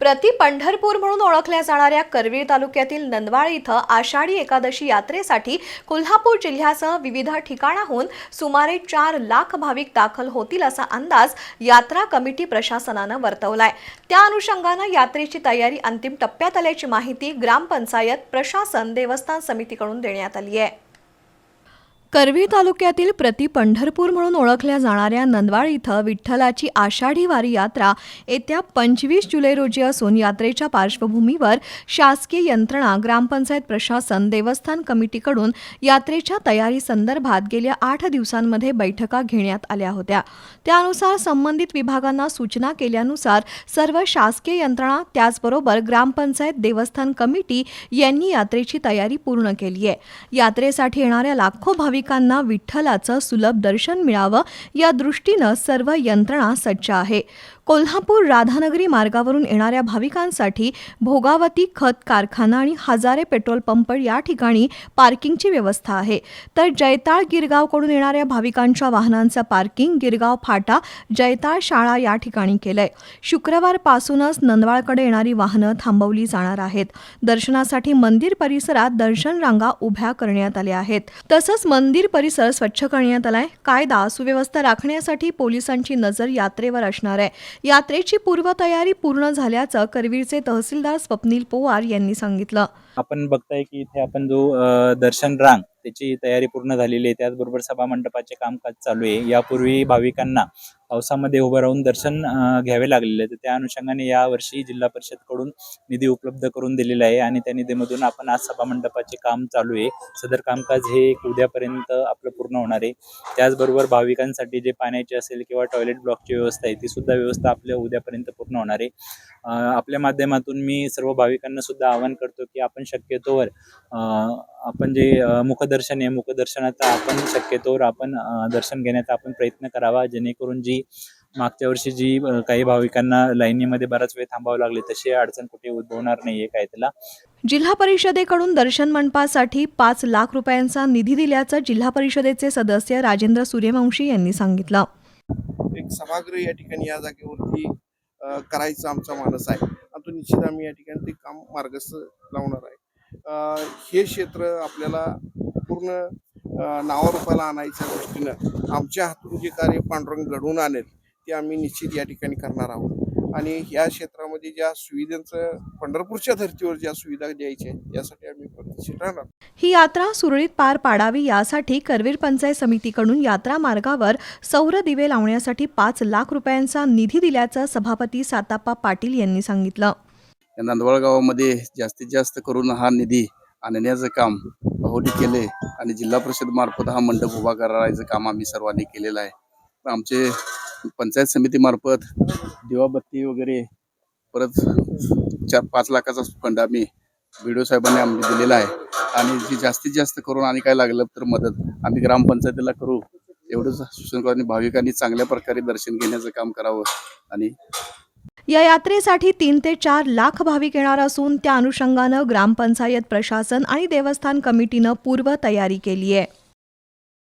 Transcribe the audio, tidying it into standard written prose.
प्रति पंढरपूर म्हणून ओळखल्या जाणाऱ्या करवीर तालुक्यातील नंदवाळ इथं आषाढी एकादशी यात्रेसाठी कोल्हापूर जिल्ह्यासह विविध ठिकाणाहून सुमारे 4 लाख भाविक दाखल होतील असा अंदाज यात्रा कमिटी प्रशासनानं वर्तवलाय। त्या अनुषंगानं यात्रेची तयारी अंतिम टप्प्यात आल्याची माहिती ग्रामपंचायत, प्रशासन, देवस्थान समितीकडून देण्यात आली आहे। करवीर तालुक्यातील प्रति पंढरपूर म्हणून ओळखल्या जाणाऱ्या नंदवाळ इथं विठ्ठलाची आषाढी वारी यात्रा येत्या 25 जुलै रोजी असून यात्रेच्या पार्श्वभूमीवर शासकीय यंत्रणा, ग्रामपंचायत, प्रशासन, देवस्थान कमिटीकडून यात्रेच्या तयारी संदर्भात गेल्या 8 दिवसांमध्ये बैठका घेण्यात आल्या होत्या। त्यानुसार संबंधित विभागांना सूचना केल्यानुसार सर्व शासकीय यंत्रणा त्याचबरोबर ग्रामपंचायत, देवस्थान कमिटी यांनी यात्रेची तयारी पूर्ण केली आहे। यात्रेसाठी येणाऱ्या लाखो भाविकांना विठ्ठलाचं सुलभ दर्शन मिळावं या दृष्टीनं सर्व यंत्रणा सज्ज आहे। कोल्हापूर राधानगरी मार्गावरून येणाऱ्या भाविकांसाठी भोगावती खत कारखाना आणि हजारे पेट्रोल पंप या ठिकाणी पार्किंगची व्यवस्था आहे। तर जैताळ गिरगावकडून येणाऱ्या भाविकांच्या वाहनांचं पार्किंग गिरगाव फाटा, जैताळ शाळा या ठिकाणी केलंय। शुक्रवारपासूनच नंदवाळकडे येणारी वाहनं थांबवली जाणार आहेत। दर्शनासाठी मंदिर परिसरात दर्शन रांगा उभ्या करण्यात आल्या आहेत। तसंच मंदिर परिसर स्वच्छ करण्यात आलाय। कायदा सुव्यवस्था राखण्यासाठी पोलिसांची नजर यात्रेवर असणार आहे। यात्रेची पूर्वतयारी पूर्ण झाल्याचं करवीरचे तहसीलदार स्वप्नील पोवार यांनी सांगितलं। आपण बघताय की इथे आपण जो दर्शन रांग त्याची तयारी पूर्ण झालेली आहे। त्याचबरोबर सभा मंडपाचे कामकाज चालू आहे। यापूर्वी भाविकांना पावसामध्ये उभं राहून दर्शन घ्यावे लागलेले आहे। त्या अनुषंगाने यावर्षी जिल्हा परिषदकडून निधी उपलब्ध करून दिलेला आहे आणि त्या निधीमधून आपण आज सभा मंडपाचे काम चालू आहे। सदर कामकाज हे उद्यापर्यंत आपलं पूर्ण होणार आहे। त्याचबरोबर भाविकांसाठी जे पाण्याची असेल किंवा टॉयलेट ब्लॉकची व्यवस्था आहे ती सुद्धा व्यवस्था आपल्या उद्यापर्यंत पूर्ण होणार आहे। आपल्या माध्यमातून मी सर्व भाविकांना सुद्धा आवाहन करतो की आपण शक्यतोवर आपण जे मुखदर्शन आहे मुखदर्शनाचा आपण शक्यतोवर आपण दर्शन घेण्याचा आपण प्रयत्न करावा, जेणेकरून जी मागच्या वर्षी जी काही भाविकांना लाईनीमध्ये बराच वेळ थांबावं लागले तशी अडचण कुठे उद्भवणार नाहीये काय त्याला। जिल्हा परिषदेकडून दर्शन मंडपासाठी 5 लाख रुपयांचा निधी दिल्याचं जिल्हा परिषदेचे सदस्य राजेंद्र सूर्यवंशी यांनी सांगितलं। एक सभागृह या ठिकाणी या जागेवरती करायचं आमचा मानस आहे आणि तो निश्चित आम्ही या ठिकाणी ते काम मार्गस्थ लावणार आहे। हे क्षेत्र आपल्याला पूर्ण नावारूपाला आणायच्या दृष्टीनं आमच्या हातून जे कार्य पांडुरंग घडवून आणेल ते आम्ही निश्चित या ठिकाणी करणार आहोत आणि या क्षेत्रामध्ये ज्या सुविधांचं पंढरपूरच्या धर्तीवर ज्या सुविधा द्यायच्या यासाठी आम्ही प्रतिष्ठित राहणार। ही यात्रा सुरळीत पार पाडावी यासाठी करवीर पंचायत समितीकडून यात्रा मार्गावर सौर दिवे लावण्यासाठी 5 लाख रुपयांचा निधी दिल्याचं सभापती साताप्पा पाटील यांनी सांगितलं। नंदवाळ गावामध्ये जास्तीत जास्त करून हा निधी आणण्याचं काम बहुडी केले आणि जिल्हा परिषद मार्फत हा मंडप उभा करायचं काम आम्ही सर्वांनी केलेलं आहे। आमचे पंचायत समिती मार्फत दिवाबत्ती वगैरे परत 4-5 लाखाचा फंड आम्ही BDO साहेबांनी आम्ही दिलेला आहे आणि जी जास्तीत जास्त करून आणि काय लागलं तर मदत आम्ही ग्रामपंचायतीला करू एवढंच सूचना करून भाविकांनी चांगल्या प्रकारे दर्शन घेण्याचं काम करावं। आणि या यात्रेसाठी 3 ते 4 लाख भाविक येणार असून त्या अनुषंगानं ग्रामपंचायत, प्रशासन आणि देवस्थान कमिटीनं पूर्व तयारी केली आहे।